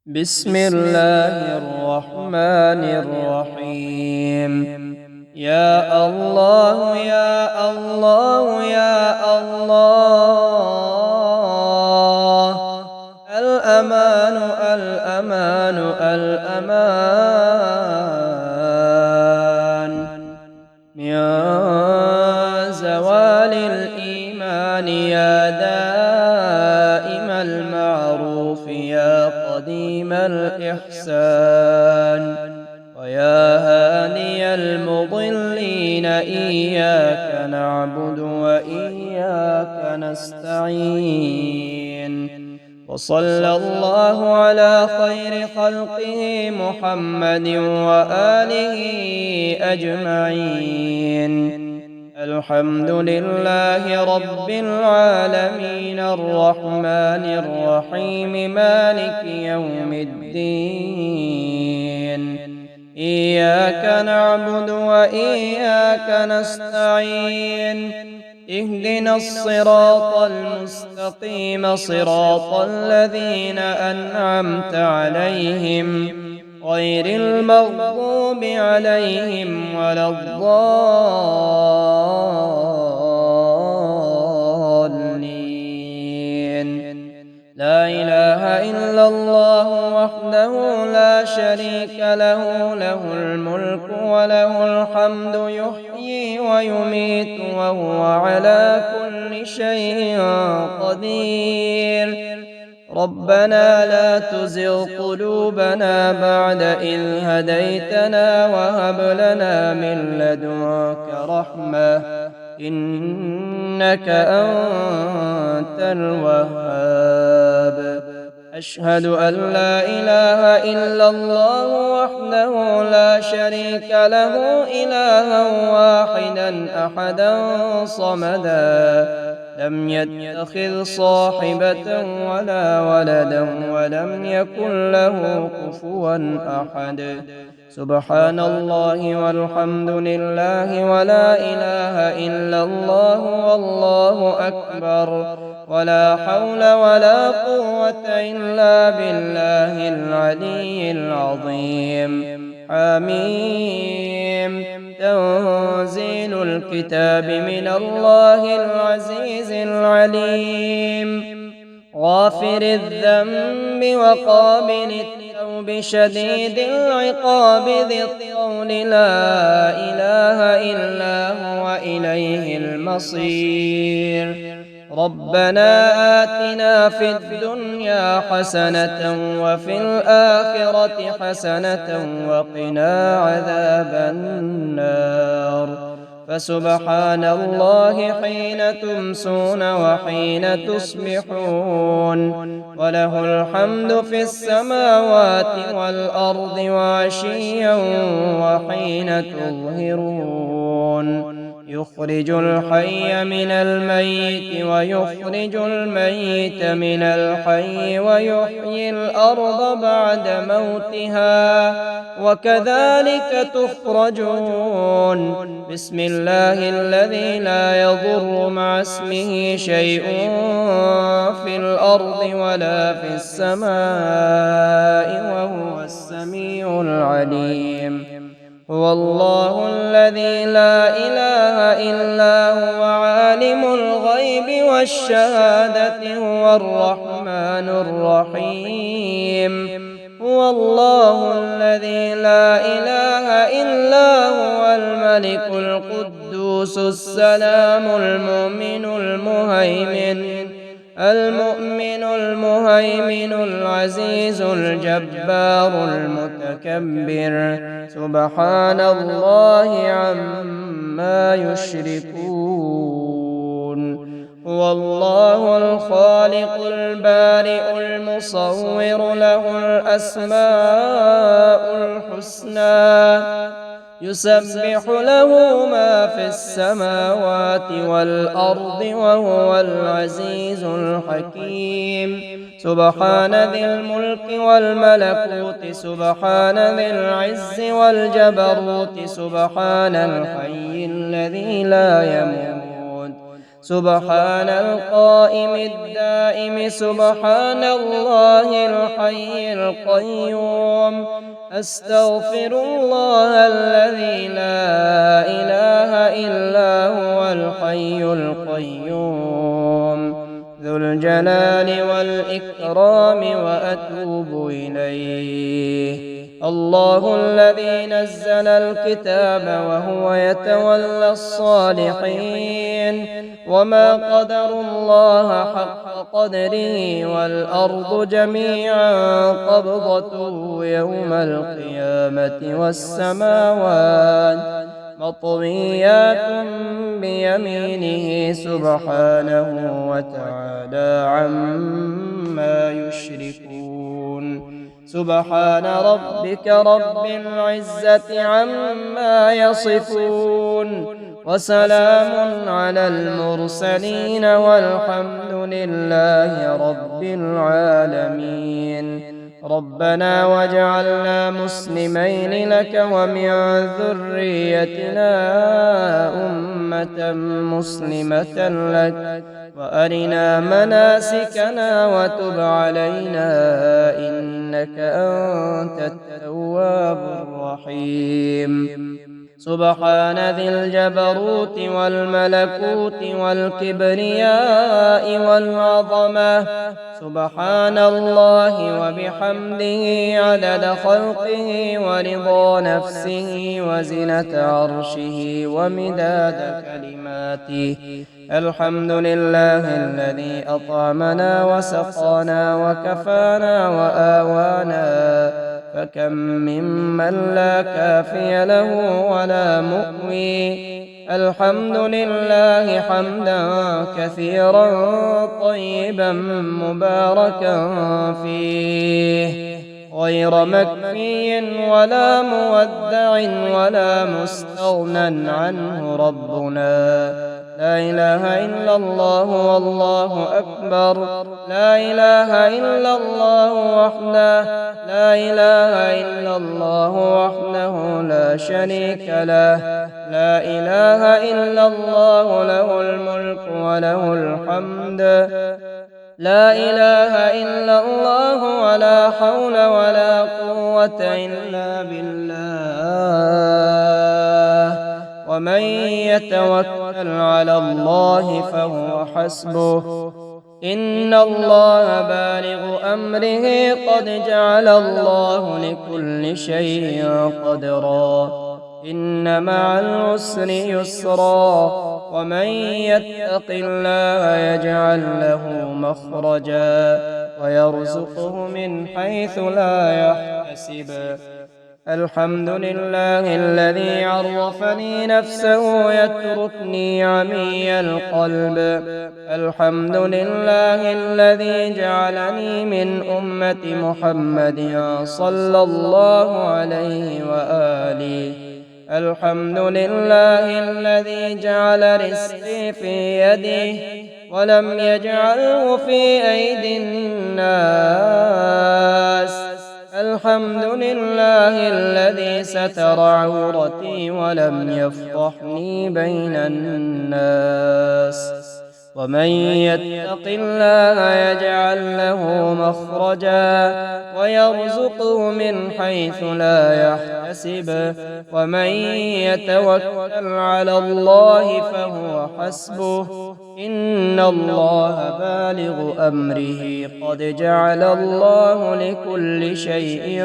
بسم الله الرحمن الرحيم. يا الله يا الله يا الله، الأمان الأمان الأمان من زوال الإيمان، يا دائم المعروف يا قديم الإحسان، ويا هاني المضلين إياك نعبد وإياك نستعين. وصلى الله على خير خلقه محمد وآله أجمعين. الحمد لله رب العالمين الرحمن الرحيم مالك يوم الدين. إياك نعبد وإياك نستعين. اهدنا الصراط المستقيم، صراط الذين أنعمت عليهم غير المغضوب عليهم ولا الضالين. لا إله إلا الله وحده لا شريك له، له الملك وله الحمد، يحيي ويميت وهو على كل شيء قدير. ربنا لا تزغ قلوبنا بعد إذ هديتنا وهب لنا من لدنك رحمة إنك أنت الوهاب. أشهد أن لا إله إلا الله وحده لا شريك له، إلها واحدا أحدا صمدا، لم يتخذ صاحبة ولا ولدا ولم يكن له كفوا أحد. سبحان الله والحمد لله ولا إله إلا الله والله أكبر، ولا حول ولا قوة إلا بالله العلي العظيم. حميم. تنزيل الكتاب من الله العزيز العليم، غافر الذنب وقابل التوب، شديد العقاب، ذي الطول، لا إله إلا هو إليه المصير. ربنا آتنا في الدنيا حسنة وفي الآخرة حسنة وقنا عذاب النار. فسبحان الله حين تمسون وحين تصبحون، وله الحمد في السماوات والأرض وعشيا وحين تظهرون. يخرج الحي من الميت ويخرج الميت من الحي ويحيي الأرض بعد موتها، وكذلك تخرجون. بسم الله الذي لا يضر مع اسمه شيء في الأرض ولا في السماء وهو السميع العليم. هو الله الذي لا إله إلا هو عالم الغيب والشهادة، هو الرحمن الرحيم. هو الله الذي لا إله إلا هو الملك القدوس السلام المؤمن المهيمن العزيز الجبار المتكبر. سبحان الله عما يشركون. هو الله الخالق البارئ المصور، له الأسماء الحسنى، يسبح له ما في السماوات والأرض وهو العزيز الحكيم. سبحان ذي الملك والملكوت، سبحان ذي العز والجبروت، سبحان الحي الذي لا يموت، سبحان القائم الدائم سبحان الله الحي القيوم أستغفر الله الذي لا إله إلا هو الحي القيوم ذو الجلال والإكرام وأتوب إليه. الله الذي نزل الكتاب وهو يتولى الصالحين وما قدروا الله حق قدره والأرض جميعا قبضته يوم القيامة والسماوات مطويات بيمينه سبحانه وتعالى عما يشركون. سبحان ربك رب العزة عما يصفون وسلام على المرسلين والحمد لله رب العالمين. ربنا واجعلنا مسلمين لك ومن ذريتنا أمة مسلمة لك وأرنا مناسكنا وتب علينا إنك أنت التواب الرحيم. سبحان ذي الجبروت والملكوت والكبرياء والعظمة سبحان الله وبحمده عدد خلقه ورضا نفسه وزنة عرشه ومداد كلماته. الحمد لله الذي أطعمنا وسقانا وكفانا وآوانا فكم ممن لا كافي له ولا مؤوي. الحمد لله حمدا كثيرا طيبا مباركا فيه غير مكفي ولا مودع ولا مستغنى عنه ربنا. لا إله إلا الله والله أكبر. لا إله إلا الله وحده لا إله إلا الله وحده لا شريك له. لا إله إلا الله له الملك وله الحمد. لا إله إلا الله ولا حول ولا قوة إلا بالله. ومن يتوكل على الله فهو حسبه. إن الله بالغ أمره قد جعل الله لكل شيء قدرا. إن مع العسر يسرا ومن يتق الله يجعل له مخرجا ويرزقه من حيث لا يحتسب. الحمد لله الذي عرفني نفسه يتركني عمي القلب. الحمد لله الذي جعلني من أمة محمد صلى الله عليه وآله. الحمد لله الذي جعل رزقي في يده ولم يجعله في أيدي الناس. الحمد لله الذي ستر عورتي ولم يفضحني بين الناس. ومن يتق الله يجعل له مخرجا ويرزقه من حيث لا يحتسب. ومن يتوكل على الله فهو حسبه. إن الله بالغ أمره قد جعل الله لكل شيء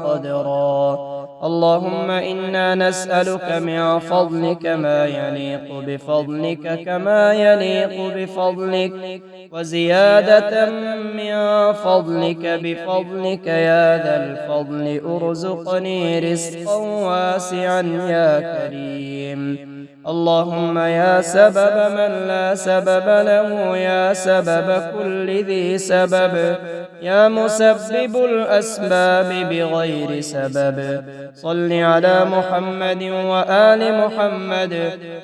قدرا. اللهم إنا نسألك من فضلك ما يليق بفضلك كما يليق بفضلك وزيادة من فضلك بفضلك يا ذا الفضل ارزقني رزقا واسعا يا كريم. اللهم يا سبب من لا سبب له يا سبب كل ذي سبب يا مسبب الأسباب بغير سبب صل على محمد وآل محمد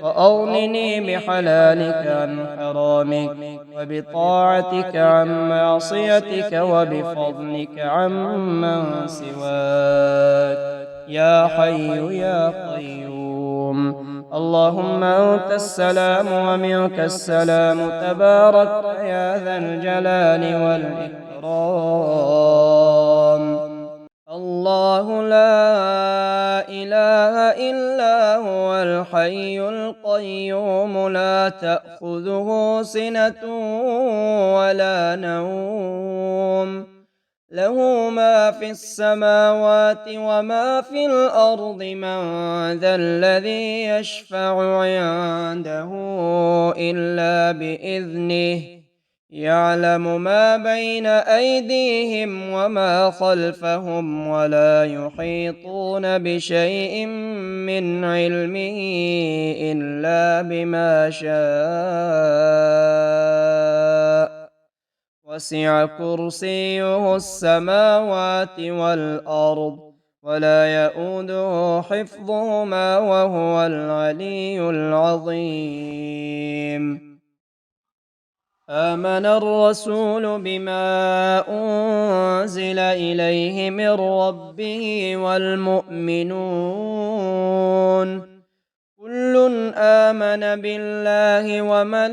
وأغنني بحلالك عن حرامك وبطاعتك عن معصيتك وبفضلك عمن سواك يا حي يا قيوم. اللهم أنت السلام ومنك السلام، تباركت يا ذا الجلال والإكرام. الله لا إله إلا هو الحي القيوم، لا تأخذه سنة ولا نوم، له ما في السماوات وما في الأرض. من ذا الذي يشفع عنده إلا بإذنه، يعلم ما بين أيديهم وما خلفهم، ولا يحيطون بشيء من علمه إلا بما شاء. وسع كرسيه السماوات والأرض، ولا يئوده حفظهما، وهو العلي العظيم. آمن الرسول بما أنزل إليه من ربه والمؤمنون كل آمن بالله وملائكته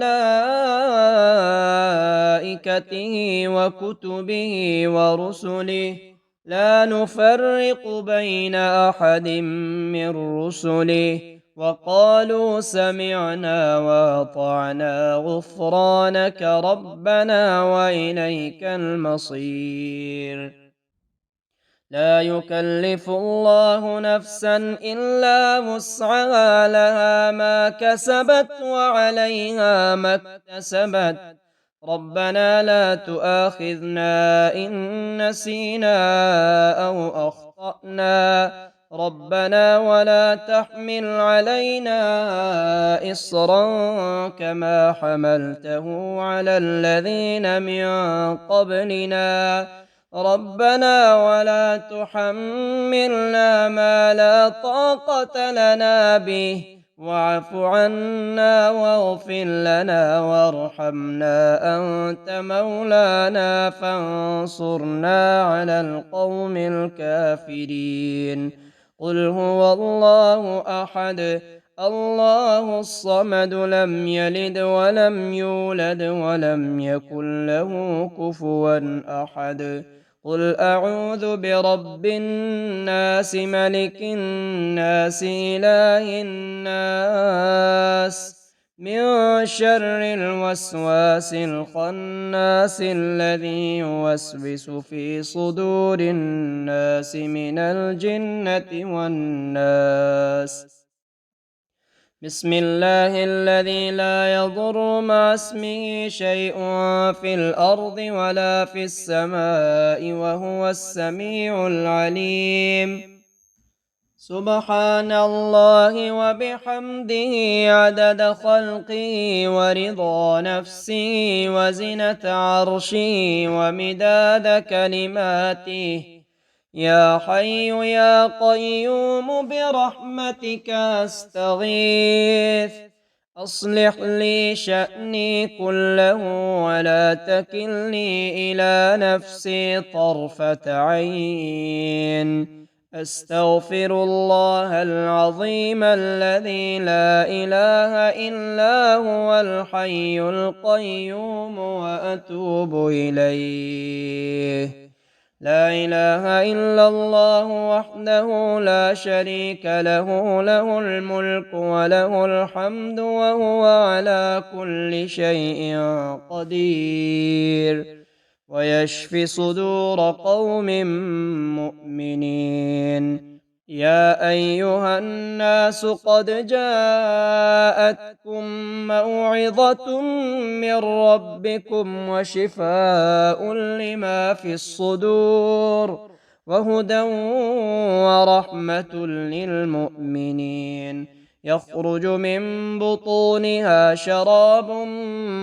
وكتبه ورسله، لا نفرق بين أحد من رسله، وقالوا سمعنا وأطعنا غفرانك ربنا وإليك المصير. لا يكلف الله نفسا إلا وسعها، لها ما كسبت وعليها ما اكتسبت. ربنا لا تؤاخذنا إن نسينا أو أخطأنا، ربنا ولا تحمل علينا إصرا كما حملته على الذين من قبلنا، ربنا ولا تحملنا ما لا طاقة لنا به، واعف عنا واغفر لنا وارحمنا، أنت مولانا فانصرنا على القوم الكافرين. قل هو الله أحد، الله الصمد، لم يلد ولم يولد ولم يكن له كفوا أحد. قل أعوذ برب الناس، ملك الناس، إله الناس، من شر الوسواس الخناس، الذي يوسوس في صدور الناس من الجنة والناس. بسم الله الذي لا يضر مع اسمه شيء في الأرض ولا في السماء، وهو السميع العليم. سبحان الله وبحمده، عدد خلقه ورضا نفسه وزنة عرشه ومداد كلماته. يا حي يا قيوم برحمتك أستغيث، أصلح لي شأني كله ولا تكلني إلى نفسي طرفة عين. أستغفر الله العظيم الذي لا إله إلا هو الحي القيوم، وأتوب إليه. لا إله إلا الله وحده لا شريك له، له الملك وله الحمد وهو على كل شيء قدير. ويشفي صدور قوم مؤمنين. يا أيها الناس قد جاءتكم موعظة من ربكم وشفاء لما في الصدور، وهدى ورحمة للمؤمنين. يخرج من بطونها شراب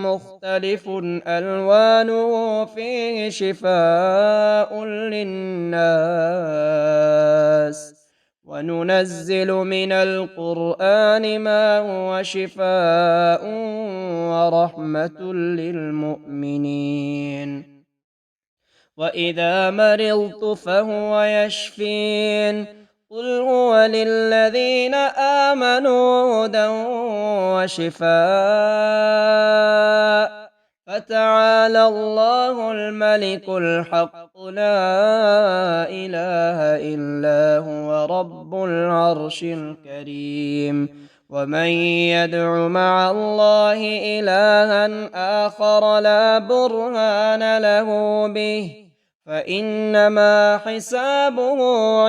مختلف ألوانه فيه شفاء للناس، وننزل من القرآن ما هو شفاء ورحمة للمؤمنين. وإذا مرضت فهو يشفين. قل هو للذين آمنوا هدى وشفاء. فتعالى الله الملك الحق لا إله إلا هو رب العرش الكريم. ومن يدع مع الله إلها آخر لا برهان له به فإنما حسابه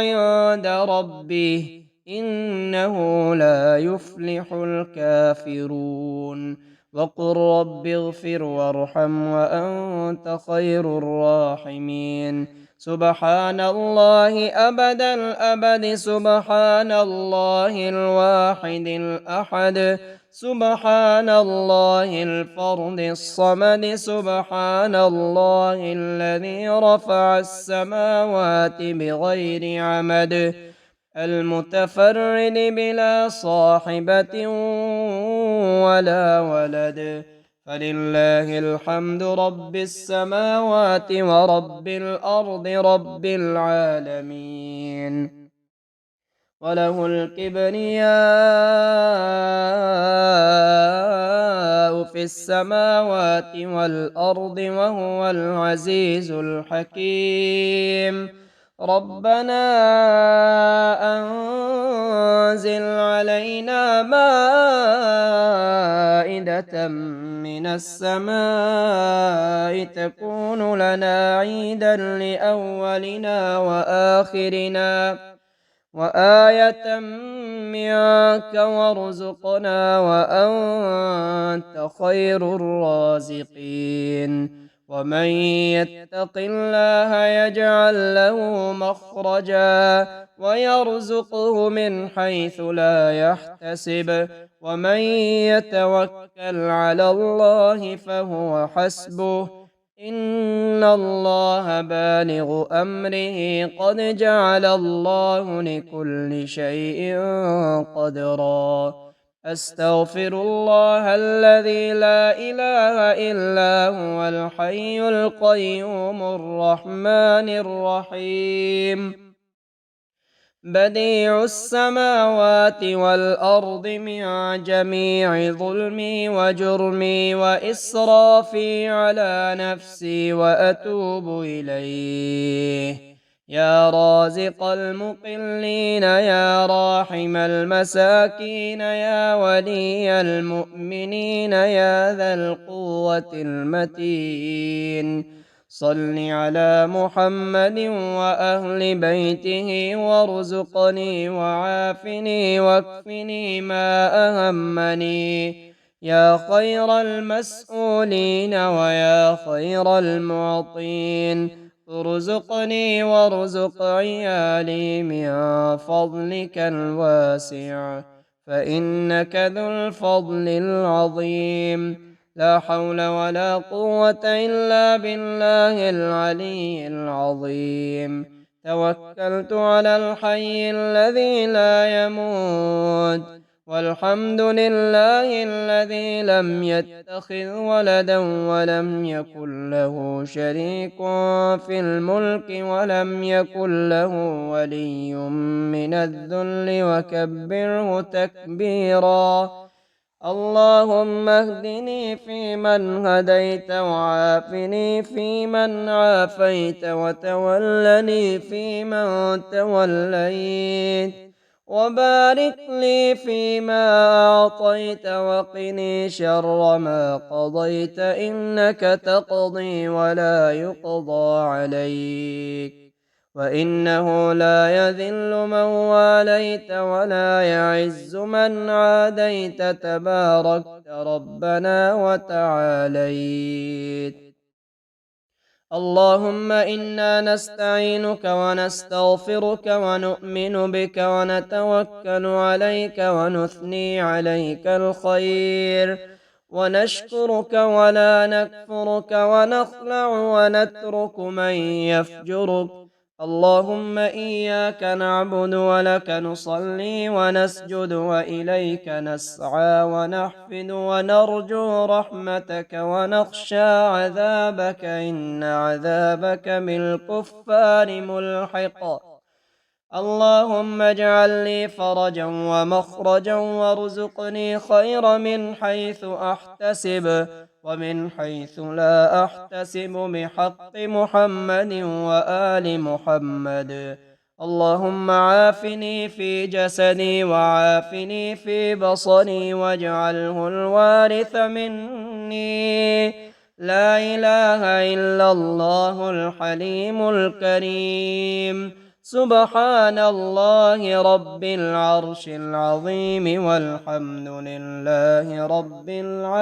عند ربه إنه لا يفلح الكافرون. وقل رب اغفر وارحم وأنت خير الراحمين. سبحان الله أبد الأبد، سبحان الله الواحد الأحد، سبحان الله الفرد الصمد، سبحان الله الذي رفع السماوات بغير عمد، المتفرد بلا صاحبة ولا ولد. فلله الحمد رب السماوات ورب الأرض رب العالمين. وله الكبرياء في السماوات والأرض وهو العزيز الحكيم. ربنا أنزل علينا مائدة من السماء تكون لنا عيدا لأولنا وآخرنا وآية منك وارزقنا وأنت خير الرازقين. ومن يتق الله يجعل له مخرجا ويرزقه من حيث لا يحتسب ومن يتوكل على الله فهو حسبه إن الله بالغ أمره قد جعل الله لكل شيء قدرا. أستغفر الله الذي لا إله إلا هو الحي القيوم الرحمن الرحيم بديع السماوات والأرض من جميع ظلمي وجرمي وإسرافي على نفسي وأتوب إليه. يا رازق المقلين يا راحم المساكين يا ولي المؤمنين يا ذا القوة المتين. صل على محمد وأهل بيته وارزقني وعافني واكفني ما أهمني يا خير المسؤولين ويا خير المعطين. ارزقني وارزق عيالي من فضلك الواسع فإنك ذو الفضل العظيم. لا حول ولا قوة إلا بالله العلي العظيم. توكلت على الحي الذي لا يموت والحمد لله الذي لم يتخذ ولدا ولم يكن له شريك في الملك ولم يكن له ولي من الذل وكبره تكبيرا. اللهم اهدني فيمن هديت وعافني فيمن عافيت وتولني فيمن توليت وبارك لي فيما أعطيت وقني شر ما قضيت إنك تقضي ولا يقضى عليك وإنه لا يذل من واليت ولا يعز من عاديت تباركت ربنا وتعاليت. اللهم إنا نستعينك ونستغفرك ونؤمن بك ونتوكل عليك ونثني عليك الخير ونشكرك ولا نكفرك ونخلع ونترك من يفجرك. اللهم إياك نعبد ولك نصلي ونسجد وإليك نسعى ونحفد ونرجو رحمتك ونخشى عذابك إن عذابك بالكفار ملحق. اللهم اجعل لي فرجا ومخرجا وارزقني خير من حيث أحتسب ومن حيث لا أحتسب بحق محمد وآل محمد. اللهم عافني في جسدي وعافني في بصري واجعله الوارث مني. لا إله إلا الله الحليم الكريم. سبحان الله رب العرش العظيم والحمد لله رب العالمين.